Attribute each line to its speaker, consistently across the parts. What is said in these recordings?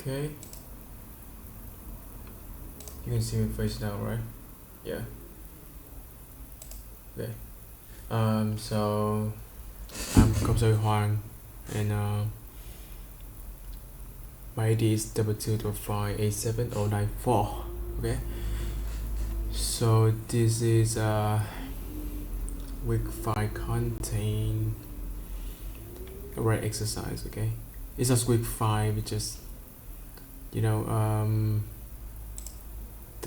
Speaker 1: Okay, you can see me face now, right? Yeah. Okay. So I'm Công Soi Hoàng, and my ID is 2225878094. Okay. So this is week 5 content array exercise. Okay. It's just week 5. It's just the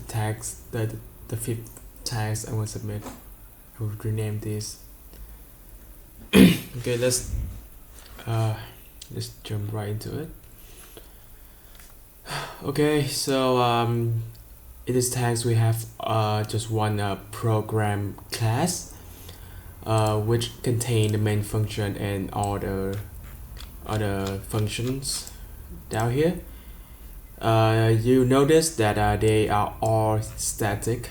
Speaker 1: tags, the fifth tags I will submit. I will rename this. Okay, let's jump right into it. Okay, so in this tags we have just one program class which contain the main function and all the other functions down here. You notice that they are all static,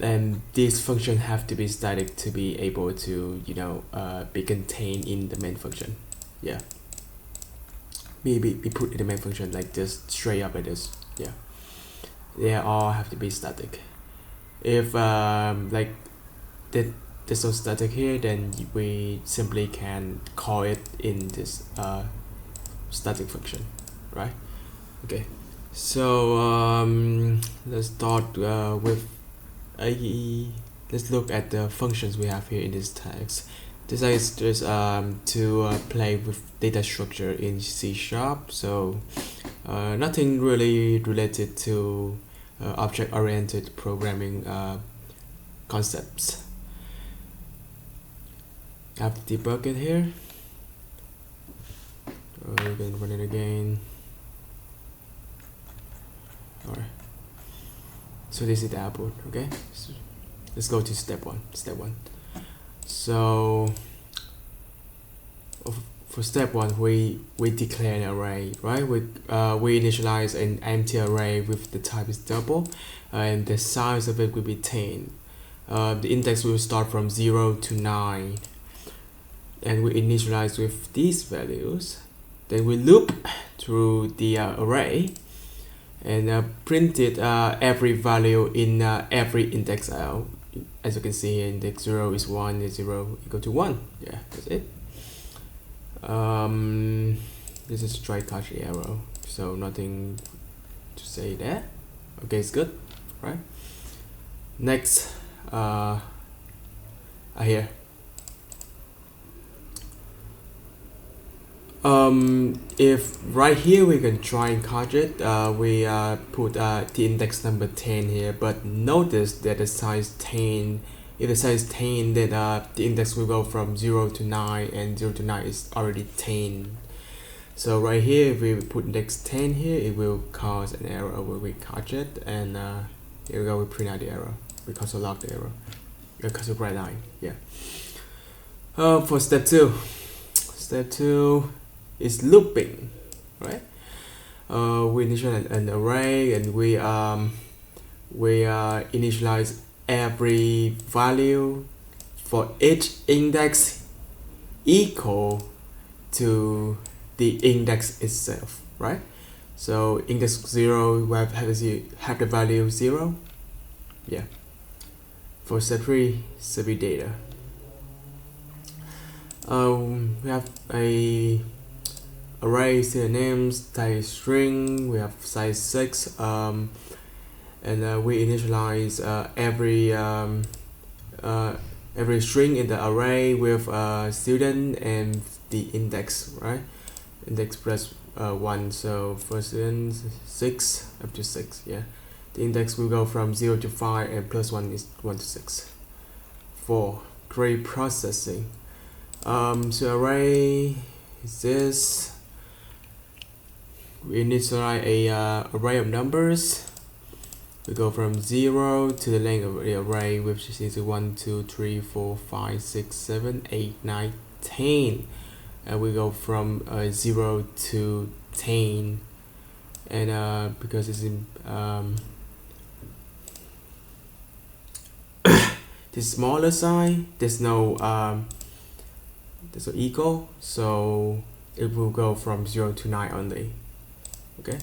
Speaker 1: and these functions have to be static to be able to be contained in the main function. Yeah, be put in the main function like this, straight up like this. Yeah, they all have to be static. If like there's no static here, then we simply can call it in this static function, right? Okay, so let's start with let's look at the functions we have here in this text. This is just to play with data structure in C#, so nothing really related to object-oriented programming concepts. I have to debug it here. We can run it again. Alright. So this is the output. Okay. So let's go to step one. So for step one, we declare an array, right? We initialize an empty array with the type is double, and the size of it will be 10. The index will start from 0 to 9, and we initialize with these values. Then we loop through the array and print it every value in every index. As you can see, index 0 is 1, is 0 equal to 1. Yeah, that's it. This is try catch arrow, so nothing to say there. Okay, it's good, right? Next, here. If right here we can try and catch it, we put the index number 10 here, but notice that the size 10, if the size 10, then the index will go from 0 to 9, and 0 to 9 is already 10. So right here, if we put index 10 here, it will cause an error where we catch it, and here we go, we print out the error. We console log the error. We console write line. Yeah. For step 2. Step 2 is looping, right? We initialize an array, and we initialize every value for each index equal to the index itself, right? So index 0 we have the value 0. Yeah. For step 3, survey data. We have a array, names, type string, we have size 6, and we initialize every string in the array with student and the index, right? Index plus 1, so for student 6 up to 6. Yeah, the index will go from 0 to 5, and plus 1 is 1 to 6. 4, query processing. So array is this. We initialize a array of numbers. We go from 0 to the length of the array, which is 1, 2, 3, 4, 5, 6, 7, 8, 9, 10. And we go from 0 to 10. And because it's in the smaller sign, there's no equal, so it will go from 0 to 9 only. Okay,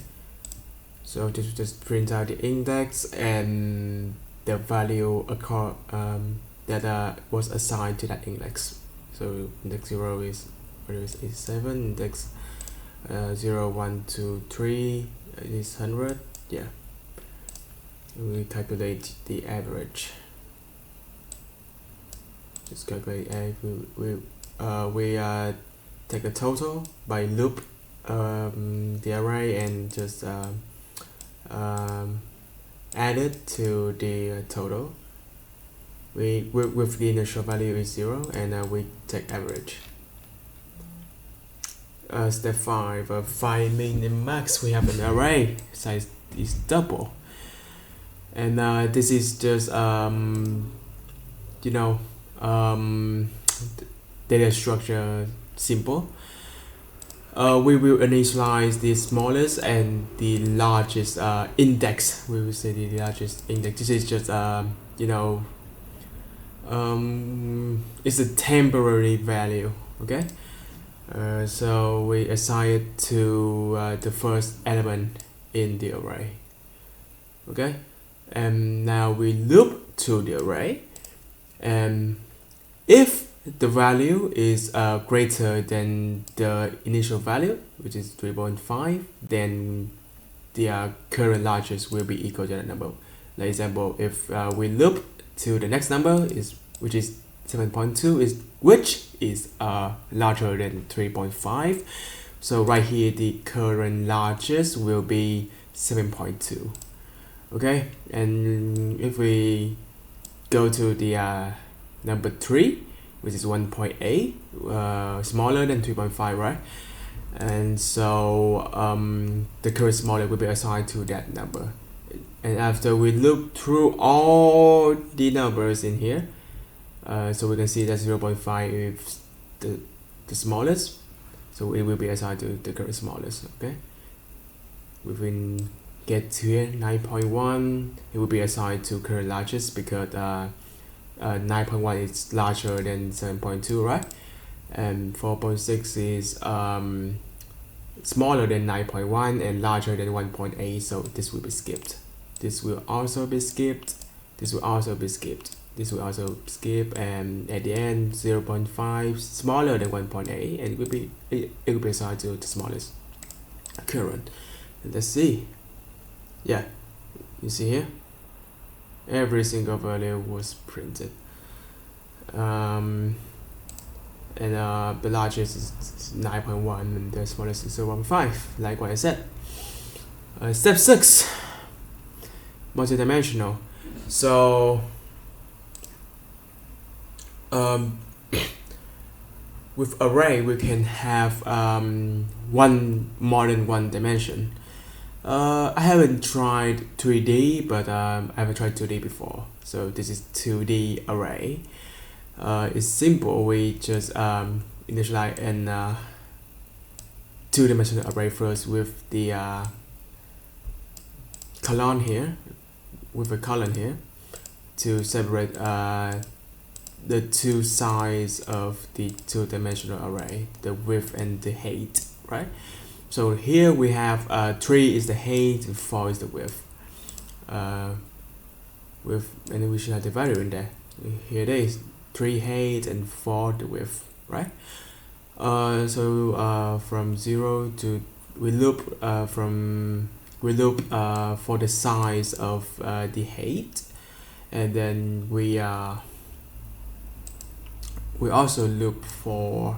Speaker 1: so just print out the index and the value that was assigned to that index. So index 0 is 87, index 0 1 2 3 is 100. Yeah, we calculate the average. Just calculate we take a total by loop the array and just add it to the total. With the initial value is 0, and we take average. Step 5, find min and max. We have an array size is double, and this is just data structure simple. We will initialize the smallest and the largest index. We will say the largest index. This is just it's a temporary value. Okay, so we assign it to the first element in the array. Okay, and now we loop to the array, and if the value is greater than the initial value, which is 3.5, then the current largest will be equal to that number. For example, if we loop to the next number which is 7.2, which is larger than 3.5, so right here the current largest will be 7.2. Okay, and if we go to the number 3, which is 1.8, smaller than 3.5, right? And so the current smaller will be assigned to that number. And after we loop through all the numbers in here, so we can see that 0.5 is the smallest, so it will be assigned to the current smallest. Okay, we can get to here 9.1, it will be assigned to current largest because 9.1 is larger than 7.2, right? And 4.6 is smaller than 9.1 and larger than 1.8, so this will be skipped. This will also be skipped. This will also be skipped. This will also skip, and at the end 0.5 smaller than 1.8, and it will be assigned to the smallest current. And let's see. Yeah, you see here, every single value was printed, and the largest is 9.1 and the smallest is 0.5, like what I said. Step 6, multidimensional. So with array we can have more than one dimension. I haven't tried 3D, but I haven't tried 2D before. So this is 2D array. It's simple. We just initialize an two-dimensional array first with the column here, to separate the two sides of the two-dimensional array, the width and the height, right? So here we have 3 is the height and 4 is the width. And we should have the value in there. Here it is, 3 height and 4 the width, right? So from 0 to we loop for the size of the height, and then we also loop for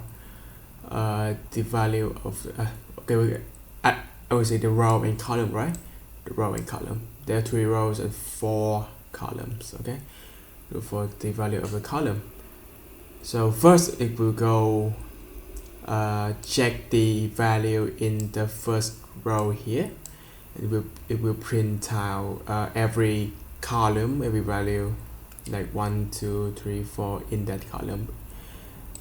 Speaker 1: the value of I would say the row and column, right? The row and column. There are 3 rows and 4 columns. Okay, look for the value of the column. So first it will go check the value in the first row here. It will print out every column, every value, like 1 2 3 4 in that column.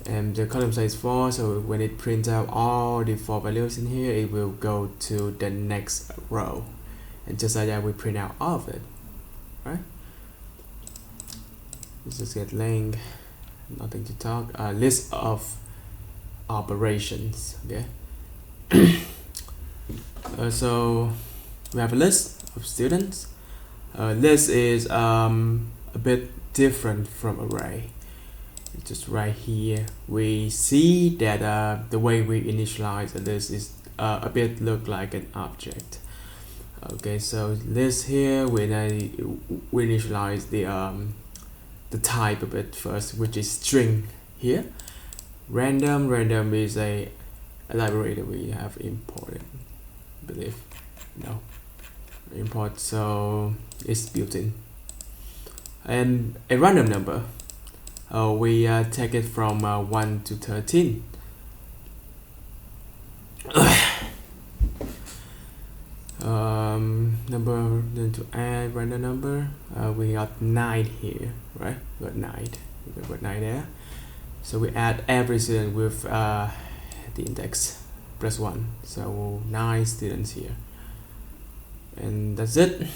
Speaker 1: And the column size 4, so when it prints out all the 4 values in here, it will go to the next row, and just like that we print out all of it, right? Let's just get length, nothing to talk. List of operations. Okay. So we have a list of students. List is a bit different from array. Just right here we see that the way we initialize a list is a bit look like an object. Okay, so list here we initialize the type of it first, which is string here. Random is a library that we have imported, I believe. No, import, so it's built in. And a random number, we take it from 1 to 13. Number, then to add random number, we got 9 here, right? We got 9. We got 9 there. So we add every student with the index plus 1. So 9 students here. And that's it.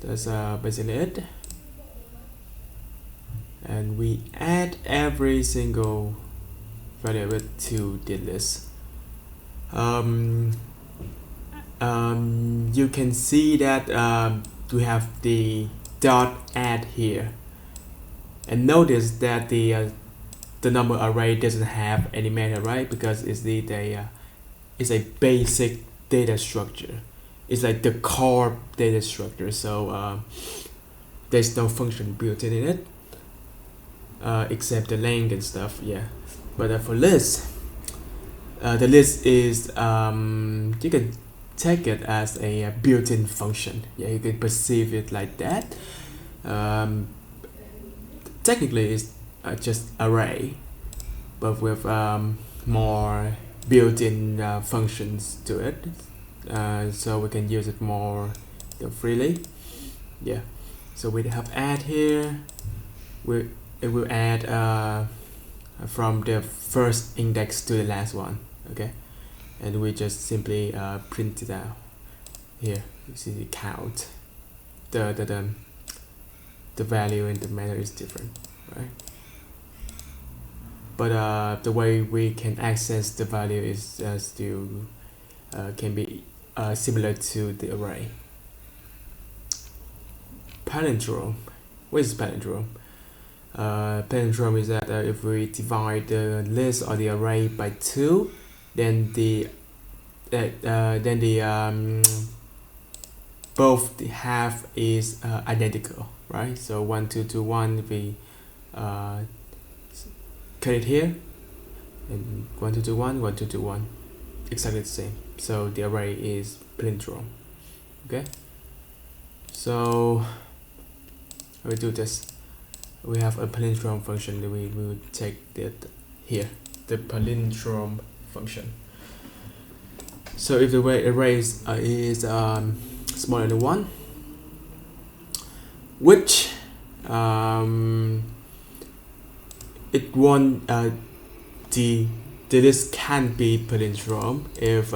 Speaker 1: That's basically it. And we add every single variable to the list. You can see that we have the dot add here, and notice that the number array doesn't have any method, right? Because it's it's a basic data structure. It's like the core data structure, so there's no function built in it, except the length and stuff. Yeah, but for list, the list is you can take it as a built-in function. Yeah, you can perceive it like that. Technically it's just array, but with more built-in functions to it, so we can use it more freely. Yeah, so we have add here. It will add from the first index to the last one. Okay, and we just simply print it out here. You see the count, the value in the method is different, right? But the way we can access the value is still can be similar to the array. Palindrome. What is palindrome? Palindrome is that if we divide the list or the array by 2, then the both the half is identical, right? So 1 2 2 1, if we cut it here, and 1 2 2 1 1 2 2 1, exactly the same. So the array is palindrome. Okay, so we do this. We have a palindrome function that we will take that here, the palindrome function. So if the array is smaller than 1, which it won't the list can be palindrome if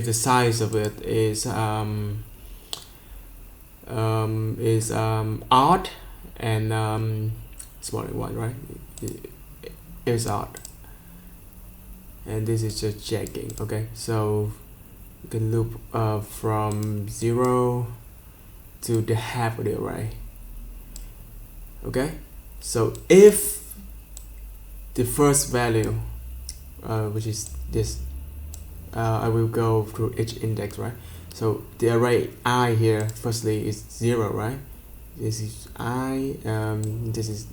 Speaker 1: the size of it is odd and smaller than 1, right? It is odd, and this is just checking. Okay, so you can loop from 0 to the half of the array. Okay, so if the first value, which is this, I will go through each index, right? So the array I here firstly is 0, right? This is I, this is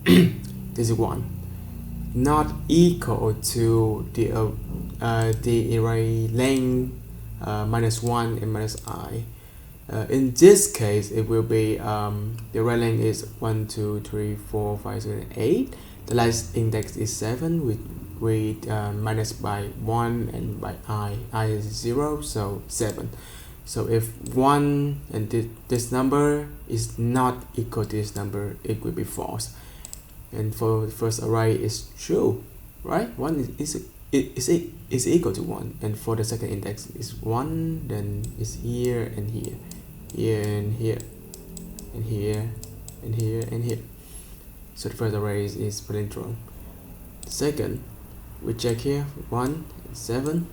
Speaker 1: this is 1, not equal to the array length minus 1 and minus I. In this case, it will be the array length is 1 2 3 4 5 6 8. The last index is 7 with minus by 1 and by I is 0, so 7. So if 1 and this number is not equal to this number, it will be false. And for the first array is true, right? 1 is equal to 1, and for the second index is 1, then it's here and here, here and here, and here and here and here. So the first array is palindrome. The second we check here 1 and 7,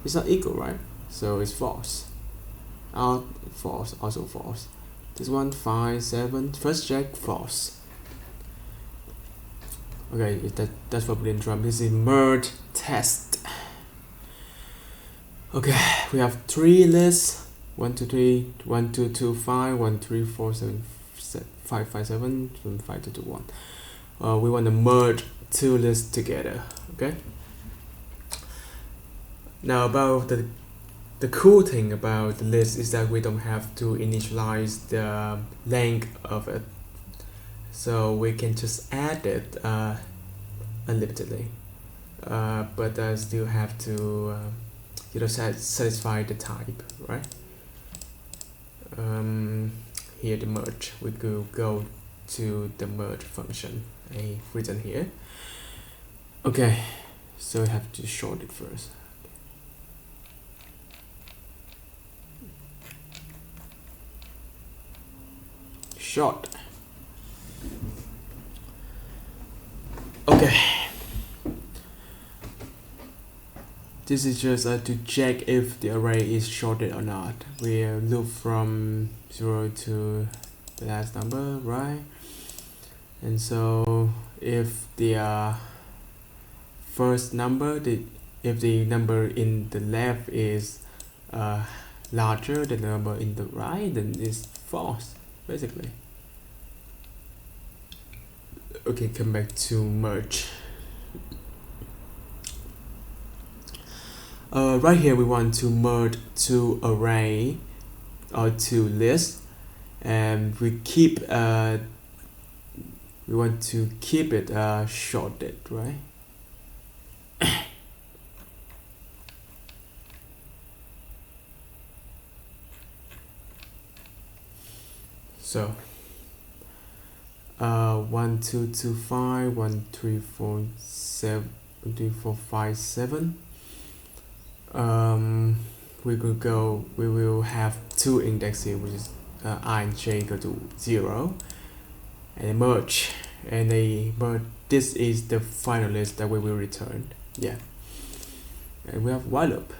Speaker 1: it's not equal, right? So it's false. False, also false. This one 5 7, first check, false. Okay, that's for Boolean drum. This is merge test. Okay, we have 3 lists: 1 2 3, 1 2 2 5, 1 3 4 7 5 5 7, 5 2 2 1. We want to merge 2 lists together. Okay. Now about the cool thing about the list is that we don't have to initialize the length of it, so we can just add it unlimitedly, but still have to satisfy the type, right? Here the merge, we could go to the merge function written here. Okay, so we have to short it first. Short. Okay, this is just to check if the array is shorted or not. We loop from 0 to the last number, right? And so if the first number, if the number in the left is larger than the number in the right, then it's false, basically. Okay, come back to merge. Right here we want to merge 2 array or 2 lists, and we want to keep it shorted, right? So 1 2 2 5 1 3 4 7 3 4 5 7. We will have 2 index here, which is I and j equal to 0, and merge, and this is the final list that we will return. Yeah, and we have while loop.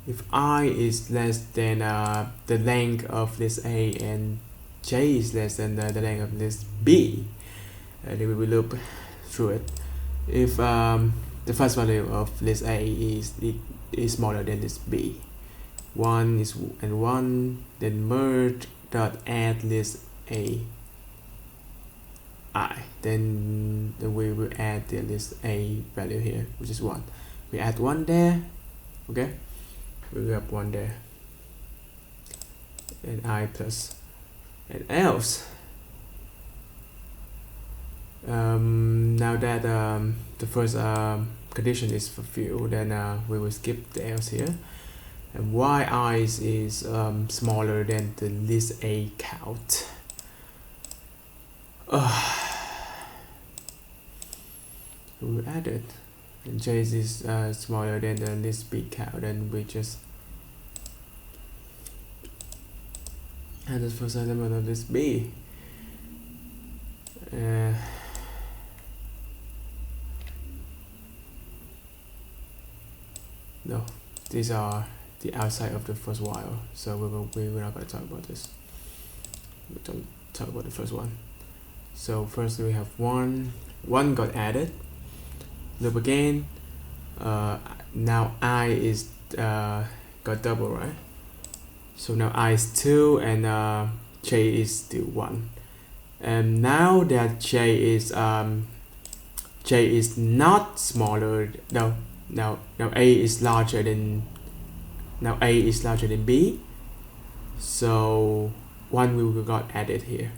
Speaker 1: If I is less than the length of list A and j is less than the length of list B, and then we will loop through it. If the first value of list A is smaller than list B, 1 is and 1, then merge dot add list A I, then we will add the list A value here, which is 1. We add 1 there. Okay, we will have 1 there, and I plus, and else. Now that the first condition is fulfilled, then we will skip the else here, and while I is smaller than the list A count. We will add it, and j is smaller than the list B count, then we just add the first element of list B. No, these are the outside of the first while, so we're not going to talk about this. We don't talk about the first one. So first we have 1 got added, loop again. Now I is got double, right? So now I is 2 and j is still 1. And now that j is not smaller. Now A is larger than B, so 1 will got added here.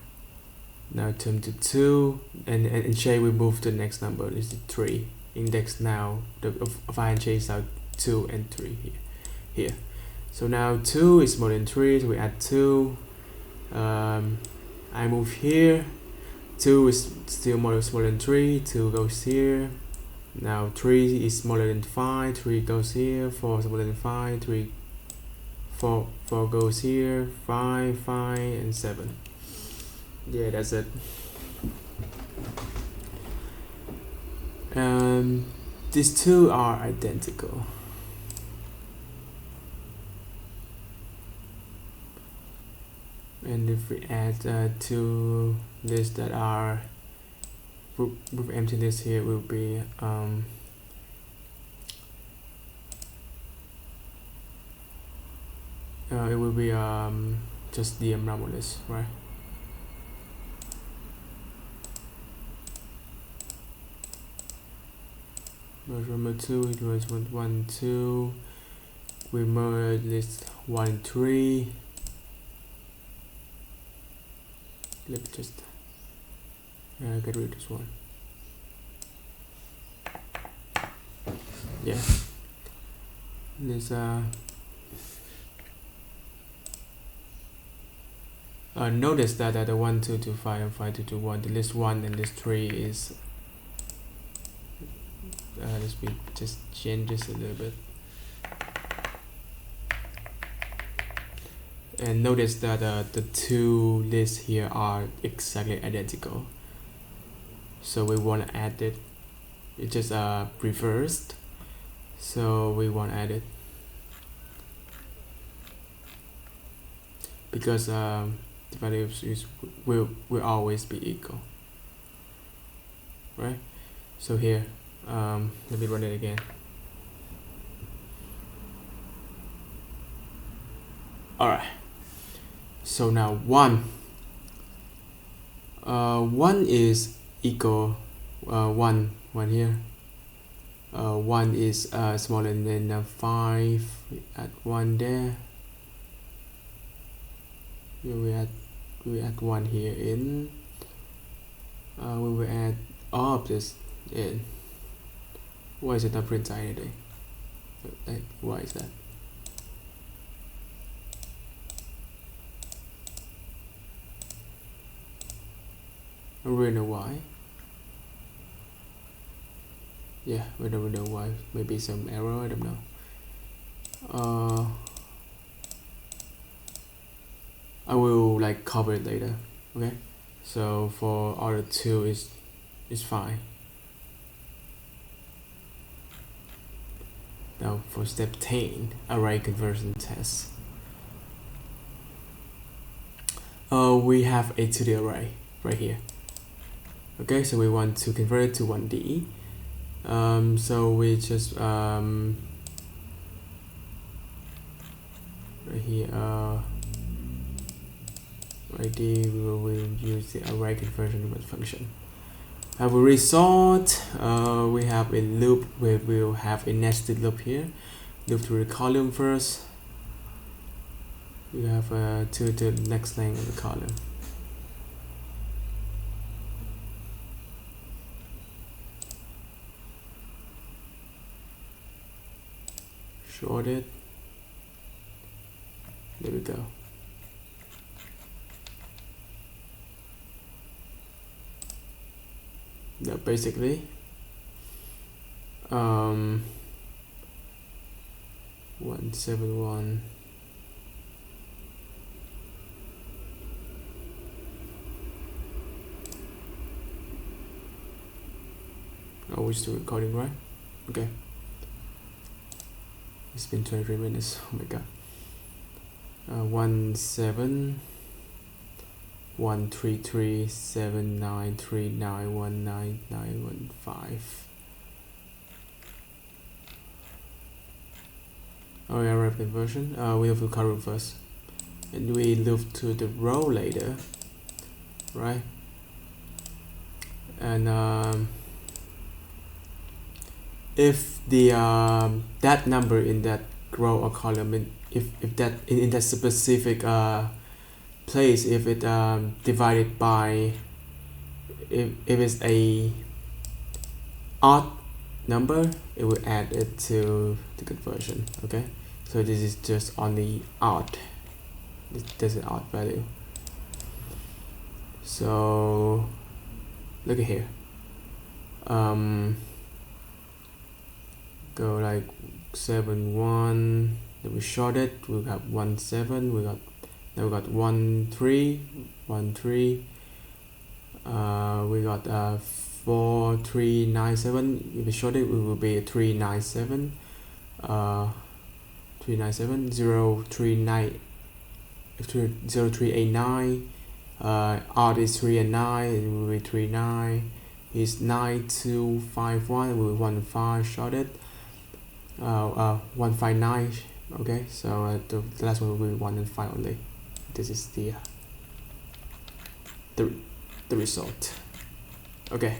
Speaker 1: Now turn to 2, and j will move to the next number. This is 3. Index now of I and j is now 2 and 3 here. So now 2 is more than 3, so we add 2. I move here. 2 is still smaller than 3. 2 goes here. Now 3 is smaller than 5, 3 goes here, 4 is smaller than 5, 4 goes here, 5, and 7. Yeah, that's it. These two are identical. And if we add two lists that are with empty list here, will be it will be just the normal list, right? Merge number 2, it was 1, 2. We merge list 1, 3. Let me just get rid of this one. Yeah. This notice that the 1, 2, 2, 5 and 5, 2, 2, 1, the list 1 and list 3 is let's just change this a little bit. And notice that the two lists here are exactly identical. So we want to add it. It just reversed. So we want to add it. Because the values will always be equal. Right? So here, let me run it again. Alright. So now 1 is equal 1 here. 1 is smaller than 5. We add 1 there. Here we add 1 here in. We will add all of this in. Why is it not printing anything? Why is that? I don't really know why. Yeah, we don't know why. Maybe some error, I don't know. I will like cover it later. Okay. So for order 2 is fine. Now for step 10, array conversion test. We have a 2D array right here. Okay, so we want to convert it to 1D. So we just right here right here we will use the array conversion function. Have a result. We have a loop where we will have a nested loop here. Loop through the column first. We have to the next line of the column. Short it. There we go. Now basically 171 oh, we're still recording, right? Okay, it's been 23 minutes. Oh my god. 17133793919919915. Oh yeah, array conversion. We have to column first, and we loop to the row later, right? And if the that number in that row or column, if that in that specific place, if it divided by, if it's a odd number, it will add it to the conversion. Okay, so this is just only odd. This is an odd value. So look at here. Go like 7-1. Then we short it. We got 1-7. We got now we got 1-3, 1-3. We got for 397, if we short it will be 397 397 039 0389. Odd is 3 and 9, it will be 39. Is 9251, we will 15 shorted. 159. Okay, so the last one will be 1 and 5 only. This is the result. Okay.